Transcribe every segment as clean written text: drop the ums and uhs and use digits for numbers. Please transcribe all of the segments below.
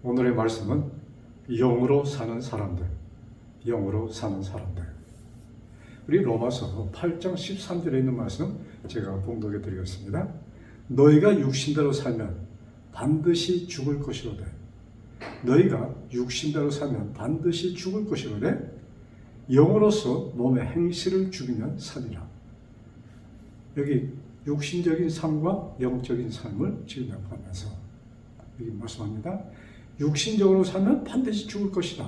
오늘의 말씀은 영으로 사는 사람들, 영으로 사는 사람들. 우리 로마서 8장 13절에 있는 말씀 제가 봉독해 드리겠습니다. 너희가 육신대로 살면 반드시 죽을 것이로되 너희가 육신대로 살면 반드시 죽을 것이로되 영으로서 몸의 행실을 죽이면 살리라. 여기 육신적인 삶과 영적인 삶을 지금 하면서 여기 말씀합니다. 육신적으로 살면 반드시 죽을 것이다.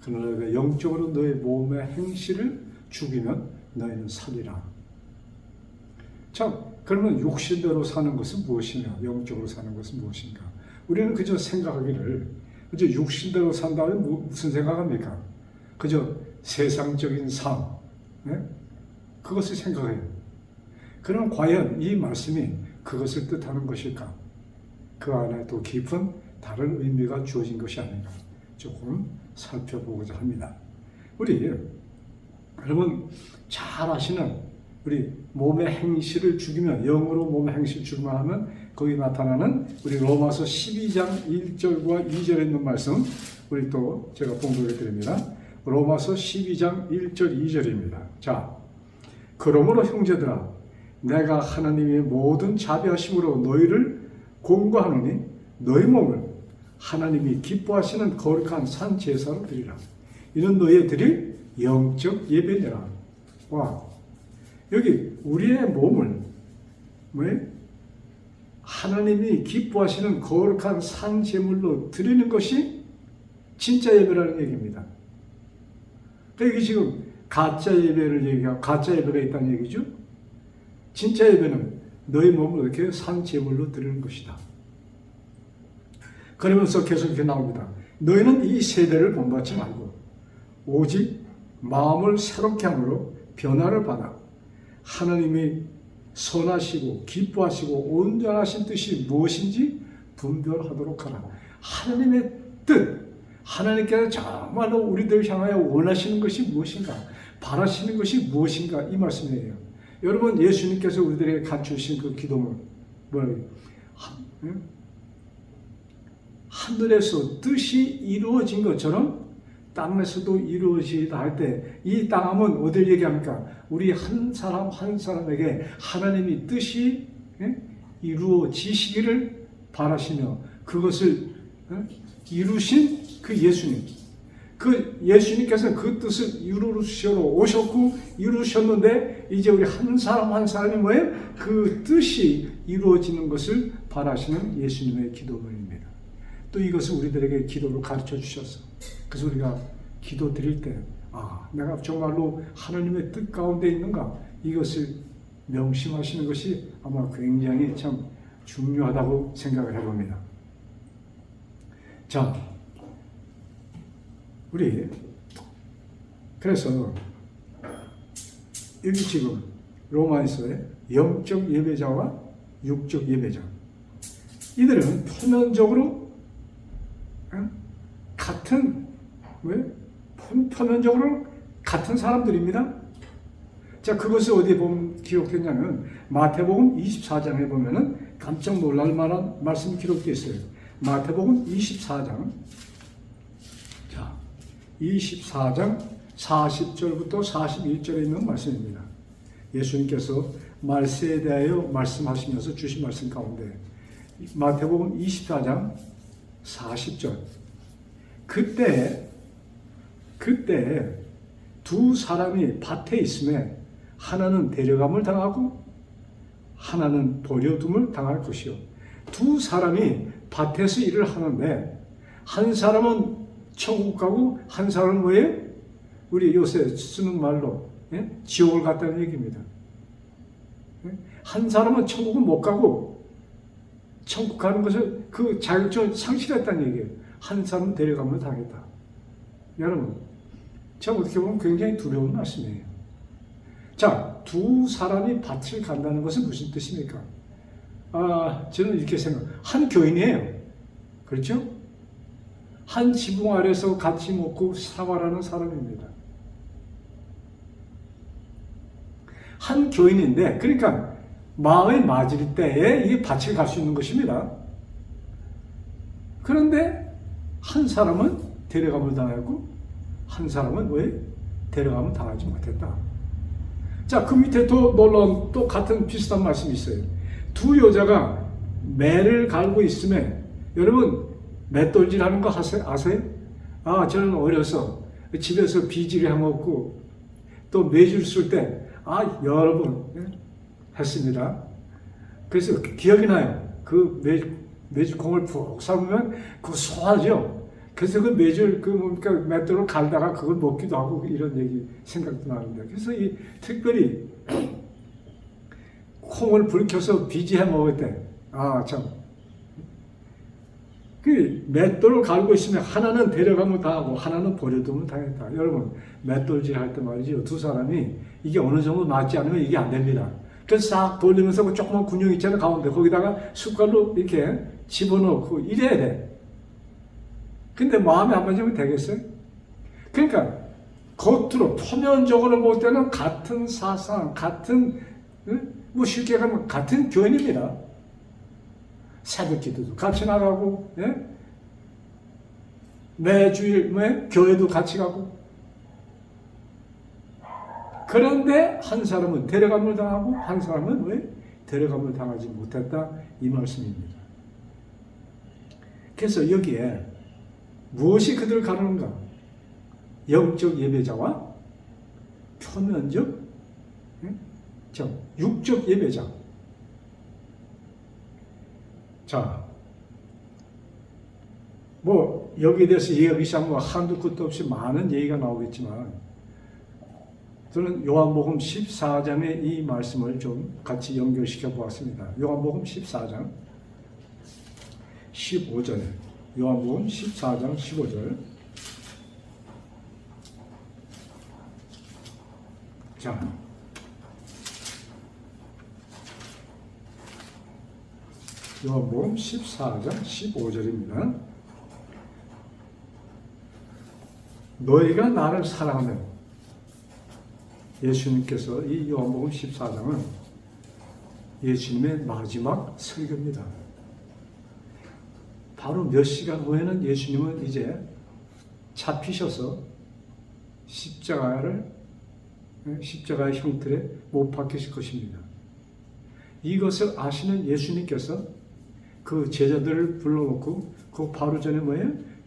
그러나 너희가 영적으로 너희 몸의 행실을 죽이면 너희는 살리라. 자, 그러면 육신대로 사는 것은 무엇이냐? 영적으로 사는 것은 무엇인가? 우리는 그저 생각하기를 그저 육신대로 산다면 무슨 생각합니까? 그저 세상적인 삶, 네? 그것을 생각해요. 그럼 과연 이 말씀이 그것을 뜻하는 것일까? 그 안에 또 깊은 다른 의미가 주어진 것이 아닌가? 조금 살펴보고자 합니다. 우리 여러분 잘 아시는 우리 몸의 행실을 죽이면, 영으로 몸의 행실을 죽이면 하면 거기 나타나는 우리 로마서 12장 1절과 2절에 있는 말씀 우리 또 제가 봉독해 드립니다. 로마서 12장 1절 2절입니다. 자, 그러므로 형제들아 내가 하나님의 모든 자비하심으로 너희를 공고하노니 너희 몸을 하나님이 기뻐하시는 거룩한 산 제사로 드리라. 이는 너희의 드릴 영적 예배니라. 와, 여기 우리의 몸을 하나님이 기뻐하시는 거룩한 산 제물로 드리는 것이 진짜 예배라는 얘기입니다. 그러니까 이게 지금 가짜 예배를 얘기하고 가짜 예배가 있다는 얘기죠. 진짜 예배는 너희 몸을 이렇게 산 제물로 드리는 것이다. 그러면서 계속 이렇게 나옵니다. 너희는 이 세대를 본받지 말고 오직 마음을 새롭게 함으로 변화를 받아 하나님이 선하시고 기뻐하시고 온전하신 뜻이 무엇인지 분별하도록 하라. 하나님의 뜻, 하나님께서 정말로 우리들을 향하여 원하시는 것이 무엇인가, 바라시는 것이 무엇인가, 이 말씀이에요. 여러분, 예수님께서 우리들에게 갖추신 그 기도문 뭐예요? 하늘에서 뜻이 이루어진 것처럼 땅에서도 이루어지다 할 때 이 땅함은 어딜 얘기합니까? 우리 한 사람 한 사람에게 하나님이 뜻이 이루어지시기를 바라시며 그것을 이루신 그 예수님, 그 예수님께서는 그 뜻을 이루시러 오셨고 이루셨는데 이제 우리 한 사람 한 사람이 뭐예요? 그 뜻이 이루어지는 것을 바라시는 예수님의 기도문입니다. 또 이것을 우리들에게 기도로 가르쳐 주셨어. 그래서 우리가 기도 드릴 때 내가 정말로 하나님의 뜻 가운데 있는가? 이것을 명심하시는 것이 아마 굉장히 참 중요하다고 생각을 해봅니다. 자, 우리 그래서 여기 지금 로마에서의 영적 예배자와 육적 예배자, 이들은 표면적으로 같은 표면적으로 같은 사람들입니다. 자, 그것을 어디에 보면 기록됐냐면 마태복음 24장에 보면은 깜짝 놀랄 만한 말씀이 기록되어 있어요. 마태복음 24장, 자, 24장 40절부터 41절에 있는 말씀입니다. 예수님께서 말세에 대하여 말씀하시면서 주신 말씀 가운데 마태복음 24장 40절, 그때 두 사람이 밭에 있음에 하나는 데려감을 당하고 하나는 버려둠을 당할 것이요. 두 사람이 밭에서 일을 하는데 한 사람은 천국 가고 한 사람은 뭐예요? 우리 요새 쓰는 말로 지옥을 갔다는 얘기입니다. 한 사람은 천국은 못 가고 천국 가는 것을 그 자격증을 상실했다는 얘기예요. 한 사람은 데려감을 당했다. 여러분, 참 어떻게 보면 굉장히 두려운 말씀이에요. 자, 두 사람이 밭을 간다는 것은 무슨 뜻입니까? 저는 이렇게 한 교인이에요. 그렇죠? 한 지붕 아래서 같이 먹고 생활하는 사람입니다. 한 교인인데, 그러니까 마음이 맞을 때에 이 밭을 갈 수 있는 것입니다. 그런데 한 사람은 데려감을 당하고 한 사람은 왜 데려감을 당하지 못했다. 자, 그 밑에 또 놀라운 또 같은 비슷한 말씀이 있어요. 두 여자가 매를 갈고 있으면 여러분 맷돌질 하는 거 아세요? 아, 저는 어려서 집에서 비질 해먹고 또 매줄 쓸 때 여러분 했습니다. 그래서 기억이 나요. 그 매주 공을 푹 삶으면 그거 소화죠. 그래서 그 매줄 그러니까 맷돌을 갈다가 그걸 먹기도 하고 이런 얘기 생각도 나는데, 그래서 이 특별히 콩을 불 켜서 비지해 먹을 때 참 그 맷돌을 갈고 있으면 하나는 데려가면 당하고 하나는 버려두면 당했다. 여러분 맷돌질 할 때 말이죠, 두 사람이 이게 어느 정도 맞지 않으면 이게 안 됩니다. 그래서 싹 돌리면서 그 조그만 군용 있잖아요, 가운데 거기다가 숟갈로 이렇게 집어넣고 이래야 돼. 근데 마음에 안 맞으면 되겠어요? 그러니까 겉으로 표면적으로 볼 때는 같은 사상, 같은 뭐 쉽게 가면 같은 교인입니다. 새벽 기도도 같이 나가고, 매주일 교회도 같이 가고. 그런데 한 사람은 데려감을 당하고 한 사람은 왜 데려감을 당하지 못했다, 이 말씀입니다. 그래서 여기에 무엇이 그들을 가르는가? 영적 예배자와 표면적, 육적 예배자. 자, 뭐 여기에 대해서 얘기하기 시작하면 한두 끝도 없이 많은 얘기가 나오겠지만, 저는 요한복음 14장의 이 말씀을 좀 같이 연결시켜 보았습니다. 요한복음 14장 15절, 요한복음 14장 15절. 자, 요한복음 14장 15절입니다. 너희가 나를 사랑하면, 예수님께서 이 요한복음 14장은 예수님의 마지막 설교입니다. 바로 몇 시간 후에는 예수님은 이제 잡히셔서 십자가의 형틀에 못 박히실 것입니다. 이것을 아시는 예수님께서 그 제자들을 불러놓고 그 바로 전에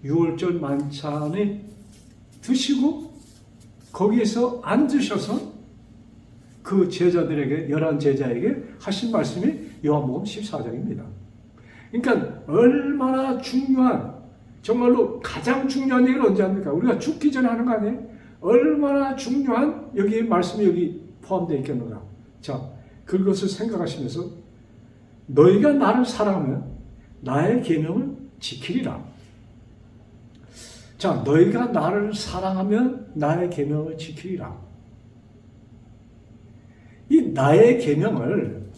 유월절 만찬에 드시고 거기에서 앉으셔서 그 제자들에게, 11제자에게 하신 말씀이 요한복음 14장입니다. 그러니까 얼마나 중요한, 정말로 가장 중요한 얘기를 언제 합니까? 우리가 죽기 전에 하는 거 아니에요? 얼마나 중요한 여기 말씀이 여기 포함되어 있겠는가. 자, 그것을 생각하시면서 너희가 나를 사랑하면 나의 계명을 지키리라. 자, 너희가 나를 사랑하면 나의 계명을 지키리라. 이 나의 계명을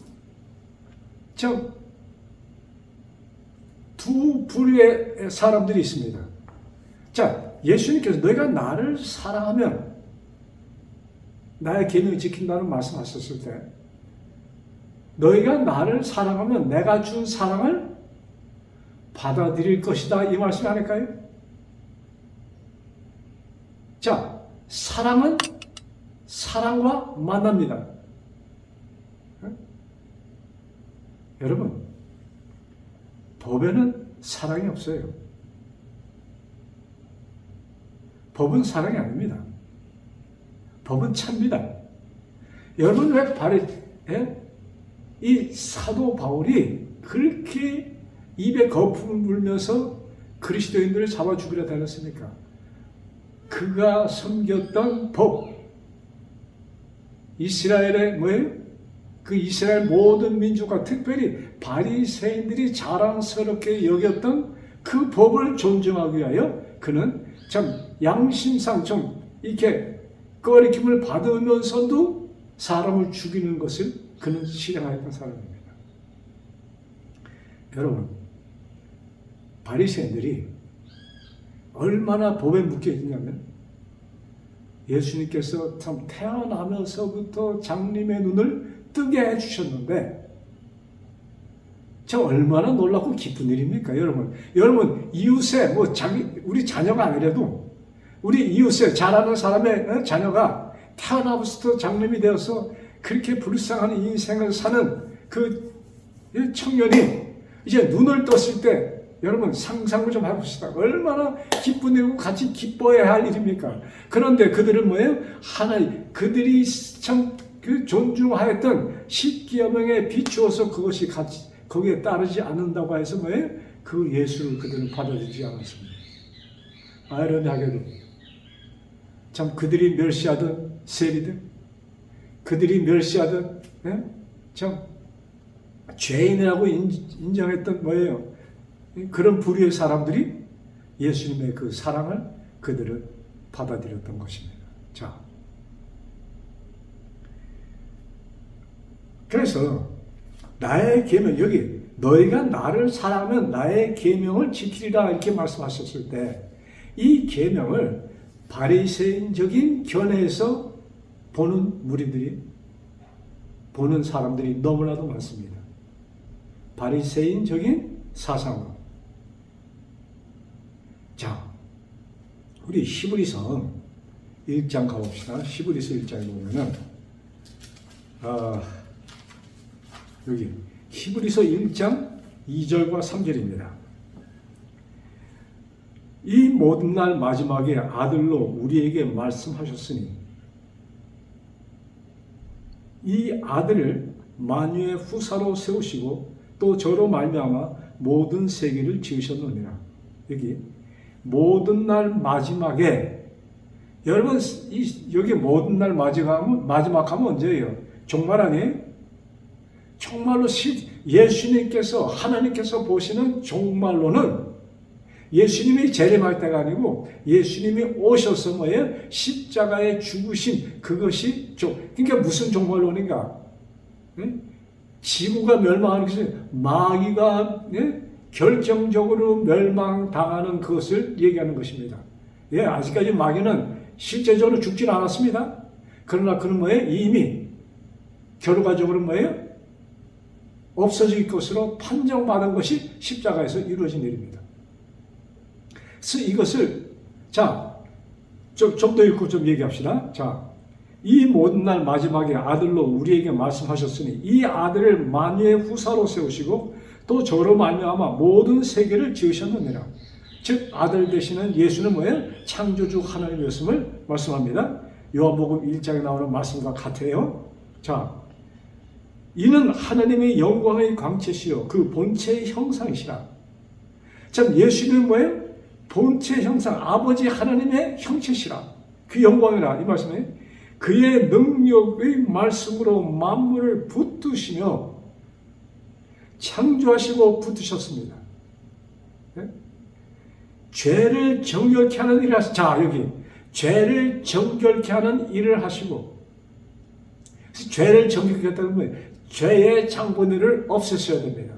두 부류의 사람들이 있습니다. 자, 예수님께서 너희가 나를 사랑하면 나의 계명을 지킨다는 말씀하셨을 때, 너희가 나를 사랑하면 내가 준 사랑을 받아들일 것이다, 이 말씀이 아닐까요? 자, 사랑은 사랑과 만납니다. 여러분, 법에는 사랑이 없어요. 법은 사랑이 아닙니다. 법은 차입니다. 여러분, 이 사도 바울이 그렇게 입에 거품을 물면서 그리스도인들을 잡아 죽이려 다녔습니까? 그가 섬겼던 법, 이스라엘의 그 이스라엘 모든 민족과 특별히 바리새인들이 자랑스럽게 여겼던 그 법을 존중하기 위하여 그는 참 양심상 좀 이렇게 꺼리킴을 받으면서도 사람을 죽이는 것을 그는 실행하였던 사람입니다. 여러분, 바리새인들이 얼마나 법에 묶여 있냐면, 예수님께서 참 태어나면서부터 장님의 눈을 뜨게 해주셨는데, 저 얼마나 놀랍고 기쁜 일입니까, 여러분? 여러분, 이웃에, 우리 자녀가 아니라도, 우리 이웃에 잘하는 사람의 자녀가 태어나부터 장님이 되어서 그렇게 불쌍한 인생을 사는 그 청년이 이제 눈을 떴을 때, 여러분 상상을 좀 해봅시다. 얼마나 기쁜 일이고 같이 기뻐해야 할 일입니까? 그런데 그들은 뭐예요? 그들이 참 그 존중하였던 십계명에 비추어서 그것이 같이 거기에 따르지 않는다고 해서 뭐예요? 그 예수를 그들은 받아들이지 않았습니다. 아이러니하게도 참 그들이 멸시하던 세리들, 그들이 멸시하던 참 죄인이라고 인정했던 뭐예요? 그런 부류의 사람들이 예수님의 그 사랑을 그들은 받아들였던 것입니다. 자, 그래서 나의 계명, 여기 너희가 나를 사랑하면 나의 계명을 지키리라 이렇게 말씀하셨을 때 이 계명을 바리새인적인 견해에서 보는 무리들이, 보는 사람들이 너무나도 많습니다. 바리새인적인 사상으로. 자, 우리 히브리서 1장 가봅시다. 히브리서 1장에 보면은 여기 히브리서 1장 2절과 3절입니다. 이 모든 날 마지막에 아들로 우리에게 말씀하셨으니 이 아들을 만유의 후사로 세우시고 또 저로 말미암아 모든 세계를 지으셨느니라. 여기 모든 날 마지막에, 여러분 여기 모든 날 마지막 하면 언제예요? 종말 아니에요? 정말로 예수님께서, 하나님께서 보시는 종말로는 예수님이 재림할 때가 아니고 예수님이 오셔서 뭐예요? 십자가에 죽으신 그것이 그러니까 무슨 종말론인가? 지구가 멸망하는 것이 마귀가 결정적으로 멸망당하는 것을 얘기하는 것입니다. 예, 아직까지 마귀는 실제적으로 죽지는 않았습니다. 그러나 그는 뭐예요? 이미 결과적으로 뭐예요? 없어질 것으로 판정받은 것이 십자가에서 이루어진 일입니다. 그래서 이것을 좀 더 읽고 좀 얘기합시다. 자, 이 모든 날 마지막에 아들로 우리에게 말씀하셨으니 이 아들을 만유의 후사로 세우시고 또 저로 말미암아 모든 세계를 지으셨느니라. 즉 아들 되시는 예수는 뭐예요? 창조주 하나님이었음을 말씀합니다. 요한복음 1장에 나오는 말씀과 같아요. 자, 이는 하나님의 영광의 광채시요 그 본체의 형상이시라. 참 예수님은 뭐예요? 본체 형상, 아버지 하나님의 형체시라. 그 영광이라 이 말씀에 그의 능력의 말씀으로 만물을 붙드시며 창조하시고 붙드셨습니다. 네? 죄를 정결케 하는 일을 하시고, 자 여기 죄를 정결케 하는 일을 하시고, 죄를 정결케 했다는 거예요. 죄의 장본일을 없애셔야 됩니다.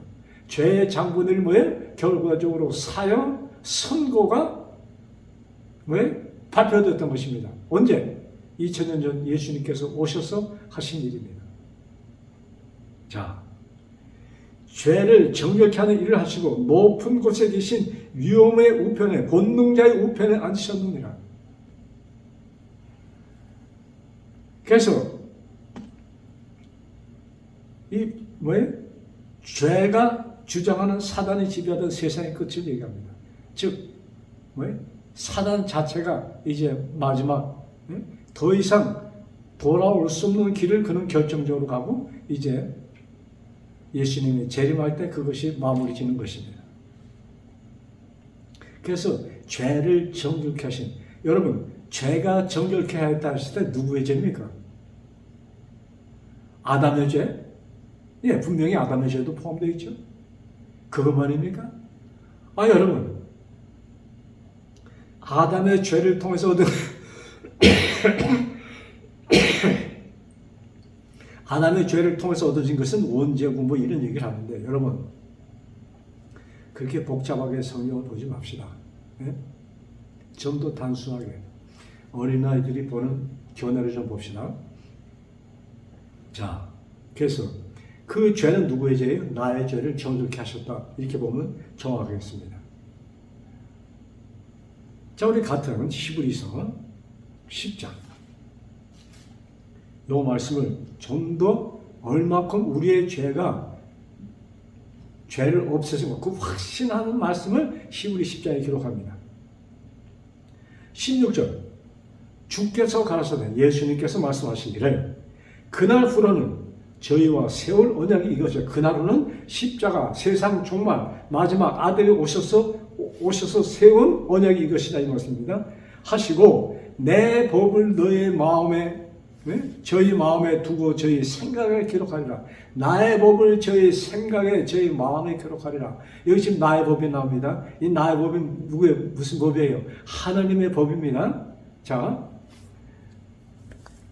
죄의 장본일이 뭐예요? 결과적으로 사형, 선고가 왜? 발표됐던 것입니다. 언제? 2000년 전 예수님께서 오셔서 하신 일입니다. 자, 죄를 정결케 하는 일을 하시고 높은 곳에 계신 위엄의 우편에, 권능자의 우편에 앉으셨느니라. 그래서 이 뭐예요? 죄가 주장하는 사단이 지배하던 세상의 끝을 얘기합니다. 즉 뭐예요? 사단 자체가 이제 마지막 더 이상 돌아올 수 없는 길을 그는 결정적으로 가고 이제 예수님이 재림할 때 그것이 마무리 짓는 것입니다. 그래서 죄를 정결케 하신, 여러분 죄가 정결케 하였다 했을 때 누구의 죄입니까? 아담의 죄? 예, 분명히 아담의 죄도 포함되어 있죠. 그것만입니까? 여러분 아담의 죄를 통해서 얻은 아담의 죄를 통해서 얻어진 것은 원죄고 뭐 이런 얘기를 하는데, 여러분 그렇게 복잡하게 성경을 보지 맙시다. 네? 좀 더 단순하게 어린아이들이 보는 견해를 좀 봅시다. 자, 그래서 그 죄는 누구의 죄예요? 나의 죄를 정결케 하셨다. 이렇게 보면 정확하겠습니다. 자, 우리 같은 히브리서 10장. 이 말씀을 좀 더 얼마큼 우리의 죄를 없애서 그 확신하는 말씀을 히브리 10장에 기록합니다. 16절. 주께서 가라사대 예수님께서 말씀하시기를 그날 후로는 저희와 세울 언약이 이것이요. 그날 후는 십자가 세상 종말 마지막 아들이 오셔서 세운 언약이 이것이다 이 말씀입니다. 하시고 내 법을 너의 마음에 저희 마음에 두고 저희 생각에 기록하리라. 나의 법을 저희 생각에 저희 마음에 기록하리라. 여기 지금 나의 법이 나옵니다. 이 나의 법이 무슨 법이에요? 하나님의 법입니다. 자,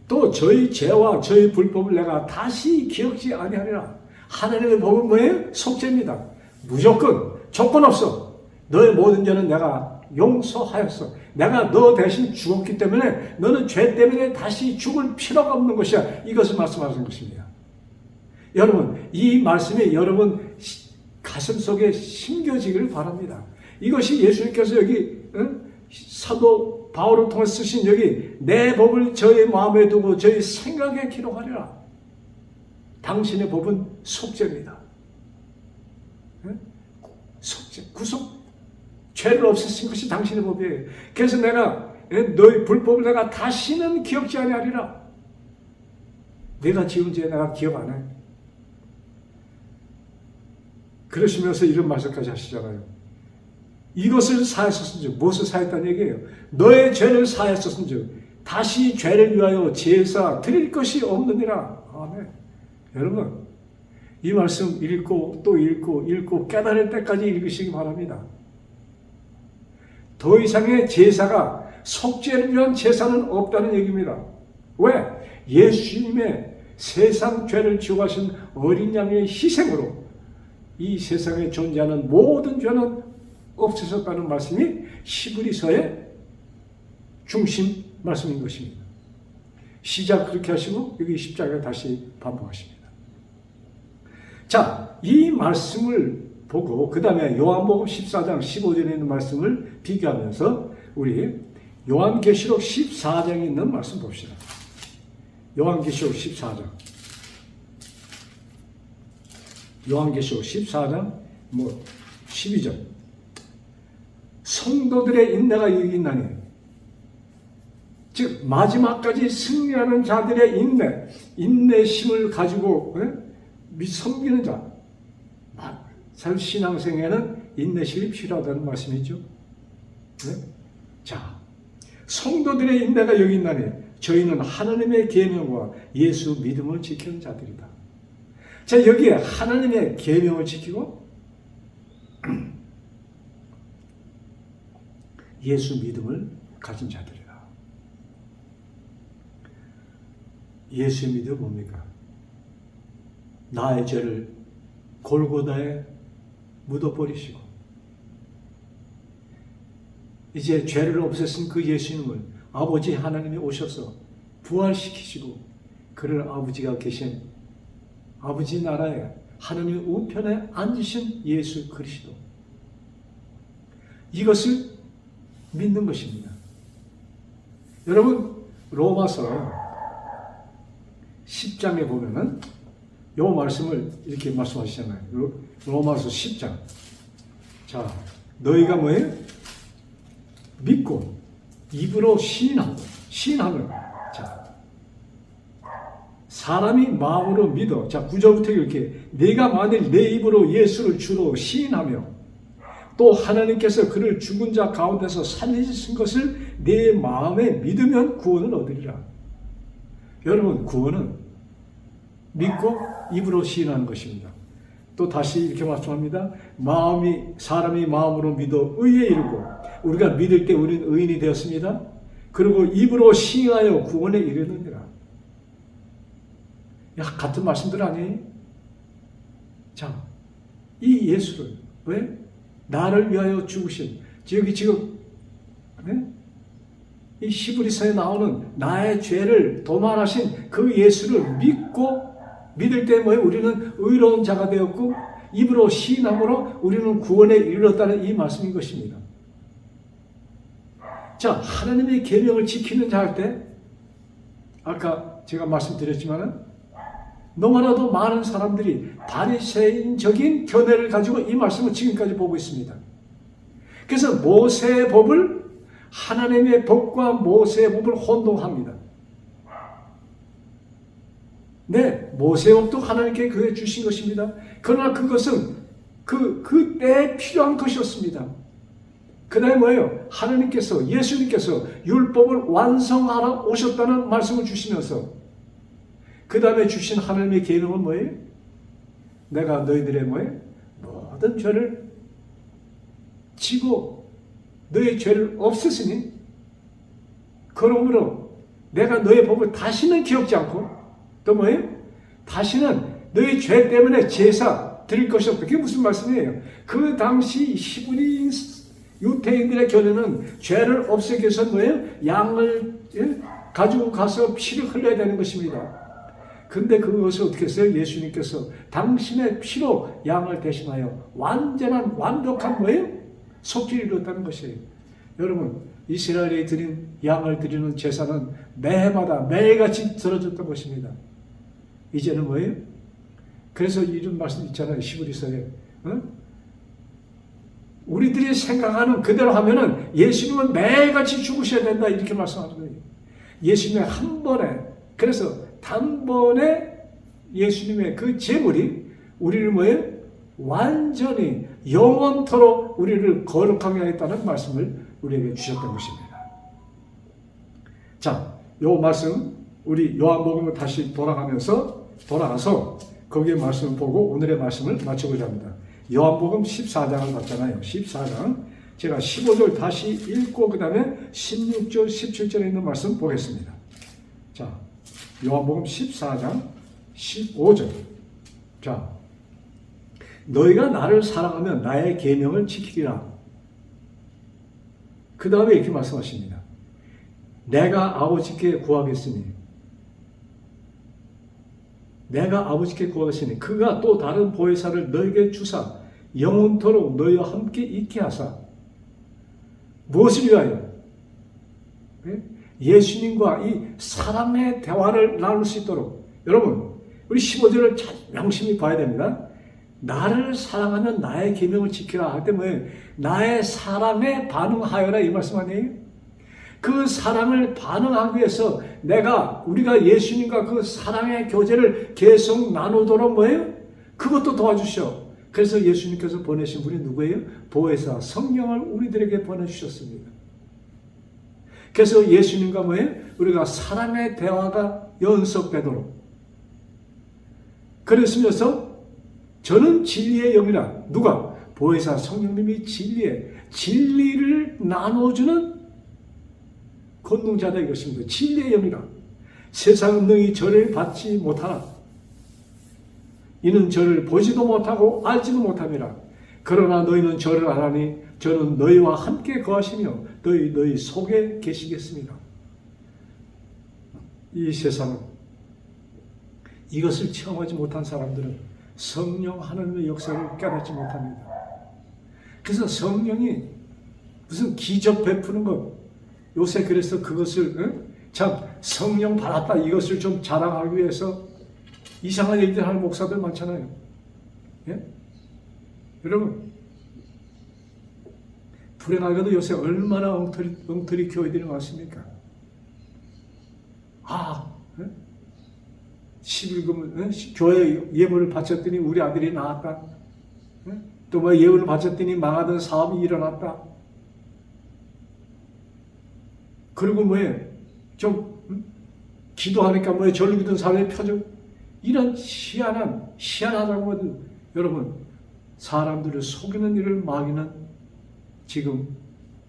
또 저희 죄와 저희 불법을 내가 다시 기억지 아니하리라. 하나님의 법은 뭐예요? 속죄입니다. 무조건 조건 없어. 너의 모든 죄는 내가 용서하였어. 내가 너 대신 죽었기 때문에 너는 죄 때문에 다시 죽을 필요가 없는 것이야. 이것을 말씀하시는 것입니다. 여러분, 이 말씀이 여러분 가슴 속에 심겨지기를 바랍니다. 이것이 예수님께서 여기 사도 바울을 통해 쓰신 여기 내 법을 저희 마음에 두고 저희 생각에 기록하리라. 당신의 법은 속죄입니다. 속죄, 구속, 죄를 없애신 것이 당신의 법이에요. 그래서 내가 너희 불법을 내가 다시는 기억지 아니하리라. 내가 지은 죄 내가 기억 안 해. 그러시면서 이런 말씀까지 하시잖아요. 이것을 사했었은즉 무엇을 사했다는 얘기예요. 너의 죄를 사했었은즉 다시 죄를 위하여 제사 드릴 것이 없느니라. 아멘. 여러분, 이 말씀 읽고 또 읽고 깨달을 때까지 읽으시기 바랍니다. 더 이상의 제사가 속죄를 위한 제사는 없다는 얘기입니다. 왜? 예수님의 세상 죄를 지워가신 어린 양의 희생으로 이 세상에 존재하는 모든 죄는 없어졌다는 말씀이 히브리서의 중심 말씀인 것입니다. 시작 그렇게 하시고 여기 10장에 다시 반복하십니다. 자, 이 말씀을 보고 그 다음에 요한복음 14장 15절에 있는 말씀을 비교하면서 우리 요한계시록 14장에 있는 말씀 봅시다. 요한계시록 14장. 요한계시록 14장 12절. 성도들의 인내가 여기 있나니, 즉 마지막까지 승리하는 자들의 인내심을 가지고 섬기는 자, 신앙생에는 인내심이 필요하다는 말씀이죠. 네? 자, 성도들의 인내가 여기 있나니 저희는 하나님의 계명과 예수 믿음을 지키는 자들이다. 자, 여기에 하나님의 계명을 지키고 예수 믿음을 가진 자들이다. 예수 믿음 뭡니까? 나의 죄를 골고다에 묻어버리시고 이제 죄를 없애신 그 예수님을 아버지 하나님이 오셔서 부활시키시고 그를 아버지가 계신 아버지 나라에 하나님의 우편에 앉으신 예수 그리스도, 이것을 믿는 것입니다. 여러분, 로마서 10장에 보면은 이 말씀을 이렇게 말씀하시잖아요. 로마서 10장. 자, 너희가 뭐예요? 믿고 입으로 시인하면 자, 사람이 마음으로 믿어. 자, 9절부터 이렇게 내가 만일 내 입으로 예수를 주로 시인하며 또 하나님께서 그를 죽은 자 가운데서 살리신 것을 내 마음에 믿으면 구원을 얻으리라. 여러분, 구원은 믿고 입으로 시인하는 것입니다. 또 다시 이렇게 말씀합니다. 사람이 마음으로 믿어 의에 이르고, 우리가 믿을 때 우리는 의인이 되었습니다. 그리고 입으로 시인하여 구원에 이르느니라. 같은 말씀들 아니에요? 자, 이 예수를 왜? 나를 위하여 죽으신, 여기 지금 이 히브리서에 나오는 나의 죄를 도말하신 그 예수를 믿고 믿을 때 뭐예요? 우리는 의로운 자가 되었고 입으로 시인함으로 우리는 구원에 이르렀다는 이 말씀인 것입니다. 자, 하나님의 계명을 지키는 자 할 때 아까 제가 말씀드렸지만은 너무나도 많은 사람들이 바리새인적인 견해를 가지고 이 말씀을 지금까지 보고 있습니다. 그래서 모세의 법을 하나님의 법과 모세의 법을 혼동합니다. 네, 모세의 법도 하나님께 그에 주신 것입니다. 그러나 그것은 그 때에 필요한 것이었습니다. 그 다음에 뭐예요? 하나님께서, 예수님께서 율법을 완성하러 오셨다는 말씀을 주시면서 그 다음에 주신 하나님의 계명은 뭐예요? 내가 너희들의 뭐예요? 모든 죄를 지고 너의 죄를 없애으니 그러므로 내가 너의 법을 다시는 기억지 않고 또 뭐예요? 다시는 너의 죄 때문에 제사 드릴 것이 없다. 그게 무슨 말씀이에요? 그 당시 히브리 유대인들의 견해는 죄를 없애기 위해서 뭐예요? 양을 가지고 가서 피를 흘려야 되는 것입니다. 근데 그것을 어떻게 했어요? 예수님께서 당신의 피로 양을 대신하여 완전한 완벽한 뭐예요? 속죄를 이뤘다는 것이에요. 여러분, 이스라엘에 드린 양을 드리는 제사는 매해마다 매일같이 들어졌던 것입니다. 이제는 뭐예요? 그래서 이런 말씀 있잖아요. 히브리서에. 우리들이 생각하는 그대로 하면은 예수님은 매일같이 죽으셔야 된다. 이렇게 말씀하는 거예요. 예수님의 한 번에, 그래서 단번에 예수님의 그 제물이 우리를 뭐예요? 완전히 영원토록 우리를 거룩하게 하겠다는 말씀을 우리에게 주셨던 것입니다. 자, 요 말씀 우리 요한복음을 다시 돌아가서 거기에 말씀을 보고 오늘의 말씀을 마치고자 합니다. 요한복음 14장을 봤잖아요. 14장. 제가 15절 다시 읽고 그 다음에 16절, 17절에 있는 말씀 보겠습니다. 자, 요한복음 14장 15절. 자, 너희가 나를 사랑하면 나의 계명을 지키리라. 그 다음에 이렇게 말씀하십니다. 내가 아버지께 구하겠으니 그가 또 다른 보혜사를 너희에게 주사 영원토록 너희와 함께 있게 하사. 무엇을 위하여? 예수님과 이 사랑의 대화를 나눌 수 있도록. 여러분, 우리 15절을 잘 명심히 봐야 됩니다. 나를 사랑하면 나의 계명을 지키라 할 때 뭐예요? 나의 사랑에 반응하여라 이 말씀 아니에요? 그 사랑을 반응하기 위해서 우리가 예수님과 그 사랑의 교제를 계속 나누도록 뭐예요? 그것도 도와주셔. 그래서 예수님께서 보내신 분이 누구예요? 보혜사 성령을 우리들에게 보내주셨습니다. 그래서 예수님과 뭐예요? 우리가 사랑의 대화가 연속되도록. 그랬으면서 저는 진리의 영이라. 누가? 보혜사 성령님이 진리를 나눠주는 권능자다 이것입니다. 진리의 영이라. 세상은 너희 저를 받지 못하나 이는 저를 보지도 못하고 알지도 못함이라. 그러나 너희는 저를 알아니 저는 너희와 함께 거하시며 너희 속에 계시겠습니다. 이 세상은 이것을 체험하지 못한 사람들은 성령 하나님의 역사를 깨닫지 못합니다. 그래서 성령이 무슨 기적 베푸는 것, 요새 그래서 그것을 참 성령 받았다 이것을 좀 자랑하기 위해서 이상한 일들 하는 목사들 많잖아요. 예? 여러분, 불행하게도 요새 얼마나 엉터리 교회들이 많습니까? 11금 교회 예물을 바쳤더니 우리 아들이 나았다. 또 뭐 예물을 바쳤더니 망하던 사업이 일어났다. 그리고 뭐예요? 좀 기도하니까 뭐예요? 절로 기도는 사람의 표정. 이런 희한하다고 하든 여러분, 사람들을 속이는 일을 마귀는 지금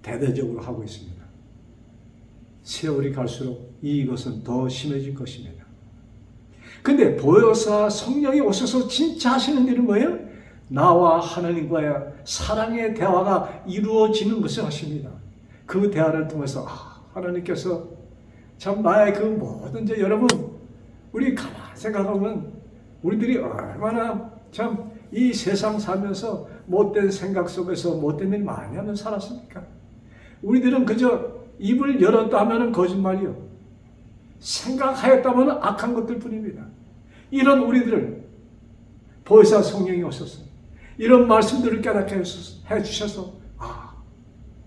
대대적으로 하고 있습니다. 세월이 갈수록 이것은 더 심해질 것입니다. 근데 보혜사 성령이 오셔서 진짜 하시는 일은 뭐예요? 나와 하나님과의 사랑의 대화가 이루어지는 것을 하십니다. 그 대화를 통해서 하나님께서 참 나의 그 모든 여러분, 우리 가만히 생각하면 우리들이 얼마나 참 이 세상 살면서 못된 생각 속에서 못된 일 많이 하면 살았습니까? 우리들은 그저 입을 열었다 하면 거짓말이요. 생각하였다면 악한 것들 뿐입니다. 이런 우리들을 보혜사 성령이 오셔서 이런 말씀들을 깨닫게 해주셔서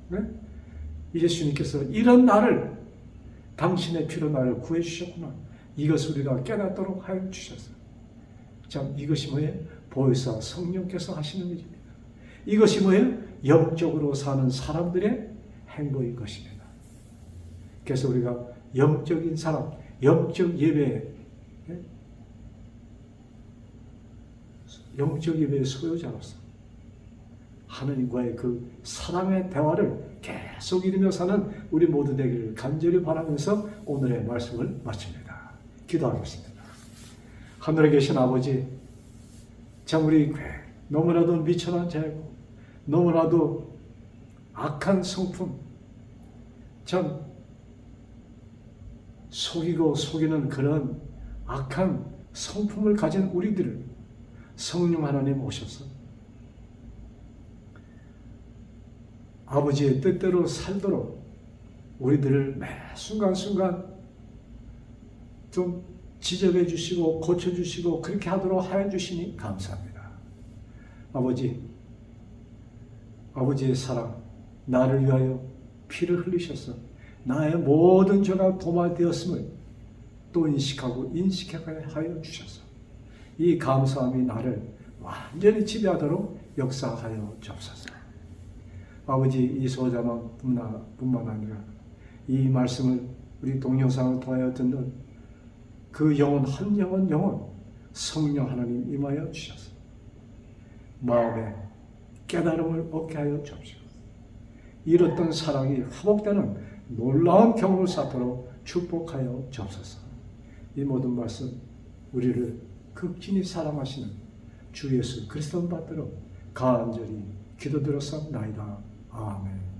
네? 예수님께서 이런 나를 당신의 피로 나를 구해주셨구나. 이것을 우리가 깨닫도록 하여 주셨어요. 참 이것이 뭐예요? 보혜사 성령께서 하시는 일입니다. 이것이 뭐예요? 영적으로 사는 사람들의 행보인 것입니다. 그래서 우리가 영적인 사람, 영적 예배의 소유자로서 하느님과의 그 사랑의 대화를 계속 이루며 사는 우리 모두 되기를 간절히 바라면서 오늘의 말씀을 마칩니다. 기도하겠습니다. 하늘에 계신 아버지, 참 우리 너무나도 미천한 자이고 너무나도 악한 성품, 참 속이고 속이는 그런 악한 성품을 가진 우리들을 성령 하나님 오셔서 아버지의 뜻대로 살도록 우리들을 매 순간순간 좀 지적해 주시고 고쳐 주시고 그렇게 하도록 하여 주시니 감사합니다. 아버지의 사랑, 나를 위하여 피를 흘리셔서 나의 모든 죄가 도말되었음을 또 인식하게 하여 주셔서 이 감사함이 나를 완전히 지배하도록 역사하여 주옵소서. 아버지, 이 소자만뿐만 아니라 이 말씀을 우리 동영상을 통하여 듣는 그 영혼 한 영혼 성령 하나님 임하여 주셔서 마음에 깨달음을 얻게 하여 주옵시고 잃었던 사랑이 회복되는 놀라운 경험을 쌓도록 축복하여 주옵소서. 이 모든 말씀 우리를 극진히 사랑하시는 주 예수 그리스도 받들어 간절히 기도드렸사옵나이다. 아멘.